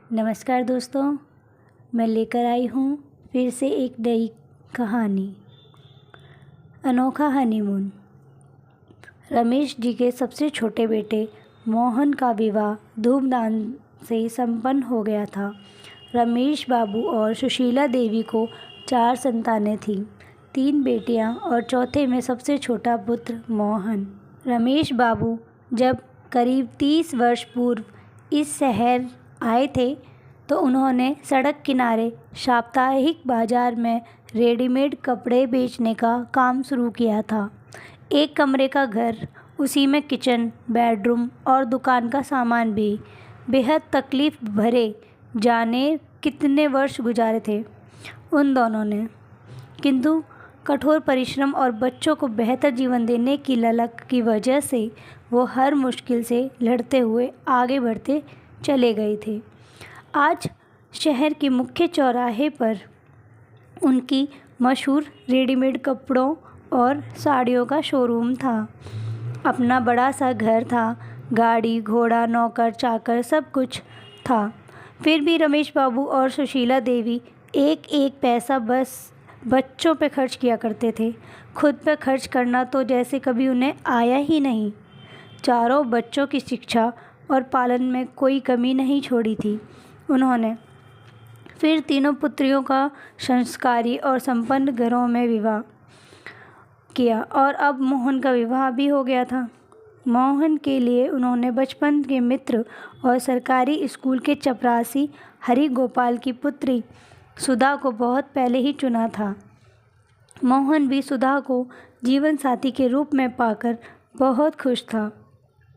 नमस्कार दोस्तों, मैं लेकर आई हूँ फिर से एक नई कहानी। अनोखा हनीमून। रमेश जी के सबसे छोटे बेटे मोहन का विवाह धूमधाम से संपन्न हो गया था। रमेश बाबू और सुशीला देवी को 4 संतानें थीं, 3 बेटियां और चौथे में सबसे छोटा पुत्र मोहन। रमेश बाबू जब करीब 30 वर्ष पूर्व इस शहर आए थे तो उन्होंने सड़क किनारे साप्ताहिक बाजार में रेडीमेड कपड़े बेचने का काम शुरू किया था। एक कमरे का घर, उसी में किचन, बेडरूम और दुकान का सामान भी। बेहद तकलीफ भरे जाने कितने वर्ष गुजारे थे उन दोनों ने, किंतु कठोर परिश्रम और बच्चों को बेहतर जीवन देने की ललक की वजह से वो हर मुश्किल से लड़ते हुए आगे बढ़ते चले गए थे। आज शहर के मुख्य चौराहे पर उनकी मशहूर रेडीमेड कपड़ों और साड़ियों का शोरूम था। अपना बड़ा सा घर था, गाड़ी घोड़ा नौकर चाकर सब कुछ था। फिर भी रमेश बाबू और सुशीला देवी एक एक पैसा बस बच्चों पे खर्च किया करते थे। खुद पे खर्च करना तो जैसे कभी उन्हें आया ही नहीं। चारों बच्चों की शिक्षा और पालन में कोई कमी नहीं छोड़ी थी उन्होंने। फिर तीनों पुत्रियों का संस्कारी और संपन्न घरों में विवाह किया और अब मोहन का विवाह भी हो गया था। मोहन के लिए उन्होंने बचपन के मित्र और सरकारी स्कूल के चपरासी हरि गोपाल की पुत्री सुधा को बहुत पहले ही चुना था। मोहन भी सुधा को जीवन साथी के रूप में पाकर बहुत खुश था।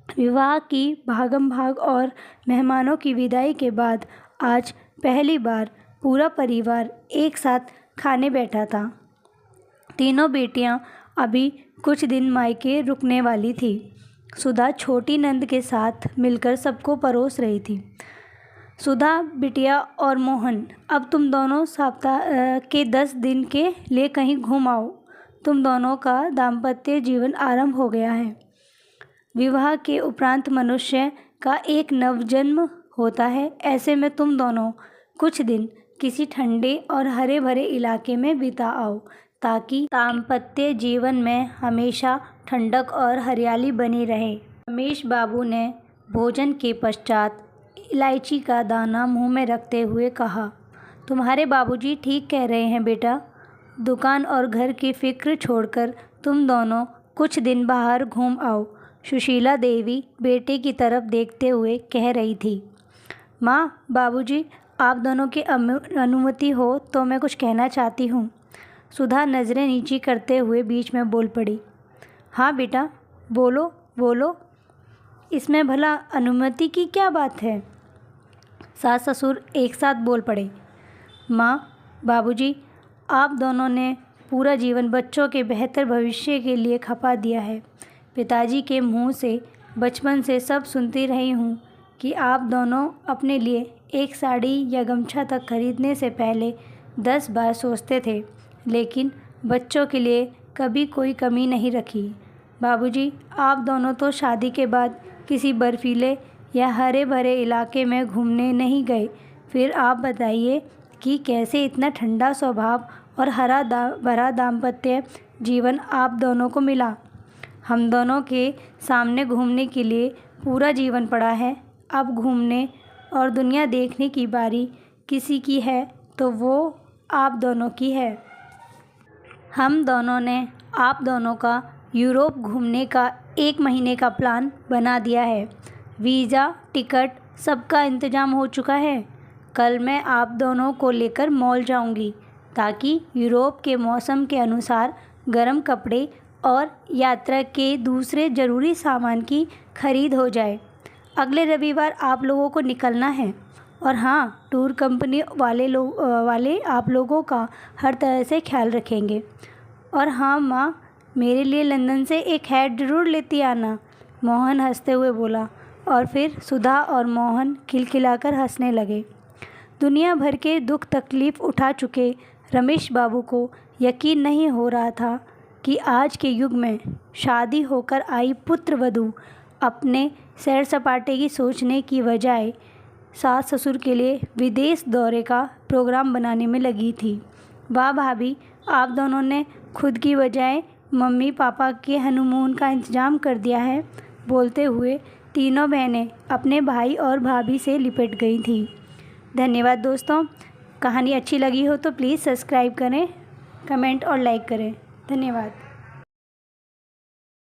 विवाह की भागम भाग और मेहमानों की विदाई के बाद आज पहली बार पूरा परिवार एक साथ खाने बैठा था। तीनों बेटियां अभी कुछ दिन मायके रुकने वाली थी। सुधा छोटी नंद के साथ मिलकर सबको परोस रही थी। सुधा, बिटिया और मोहन, अब तुम दोनों सप्ताह के 10 दिन के लिए कहीं घूम आओ। तुम दोनों का दाम्पत्य जीवन आरंभ हो गया है। विवाह के उपरांत मनुष्य का एक नवजन्म होता है। ऐसे में तुम दोनों कुछ दिन किसी ठंडे और हरे भरे इलाके में बिता आओ ताकि दाम्पत्य जीवन में हमेशा ठंडक और हरियाली बनी रहे। रमेश बाबू ने भोजन के पश्चात इलायची का दाना मुंह में रखते हुए कहा, तुम्हारे बाबूजी ठीक कह रहे हैं बेटा। दुकान और घर की फिक्र छोड़कर तुम दोनों कुछ दिन बाहर घूम आओ। सुशीला देवी बेटे की तरफ देखते हुए कह रही थी। माँ, बाबूजी, आप दोनों की अनुमति हो तो मैं कुछ कहना चाहती हूँ। सुधा नज़रें नीची करते हुए बीच में बोल पड़ी। हाँ बेटा, बोलो बोलो, इसमें भला अनुमति की क्या बात है। सास ससुर एक साथ बोल पड़े। माँ, बाबूजी, आप दोनों ने पूरा जीवन बच्चों के बेहतर भविष्य के लिए खपा दिया है। पिताजी के मुंह से बचपन से सब सुनती रही हूँ कि आप दोनों अपने लिए एक साड़ी या गमछा तक खरीदने से पहले 10 बार सोचते थे, लेकिन बच्चों के लिए कभी कोई कमी नहीं रखी। बाबूजी, आप दोनों तो शादी के बाद किसी बर्फीले या हरे भरे इलाके में घूमने नहीं गए। फिर आप बताइए कि कैसे इतना ठंडा स्वभाव और भरा दाम्पत्य जीवन आप दोनों को मिला। हम दोनों के सामने घूमने के लिए पूरा जीवन पड़ा है। अब घूमने और दुनिया देखने की बारी किसी की है तो वो आप दोनों की है। हम दोनों ने आप दोनों का यूरोप घूमने का 1 महीने का प्लान बना दिया है। वीज़ा, टिकट सबका इंतज़ाम हो चुका है। कल मैं आप दोनों को लेकर मॉल जाऊंगी ताकि यूरोप के मौसम के अनुसार गर्म कपड़े और यात्रा के दूसरे ज़रूरी सामान की खरीद हो जाए। अगले रविवार आप लोगों को निकलना है और हाँ, टूर कंपनी वाले आप लोगों का हर तरह से ख्याल रखेंगे। और हाँ माँ, मेरे लिए लंदन से एक हैट ज़रूर लेती आना। मोहन हंसते हुए बोला और फिर सुधा और मोहन खिलखिलाकर हंसने लगे। दुनिया भर के दुख तकलीफ़ उठा चुके रमेश बाबू को यकीन नहीं हो रहा था कि आज के युग में शादी होकर आई पुत्र वधू अपने सैर सपाटे की सोचने की बजाय सास ससुर के लिए विदेश दौरे का प्रोग्राम बनाने में लगी थी। वाह भाभी, आप दोनों ने खुद की बजाय मम्मी पापा के हनीमून का इंतज़ाम कर दिया है। बोलते हुए तीनों बहनें अपने भाई और भाभी से लिपट गई थीं। धन्यवाद दोस्तों। कहानी अच्छी लगी हो तो प्लीज़ सब्सक्राइब करें, कमेंट और लाइक करें। धन्यवाद।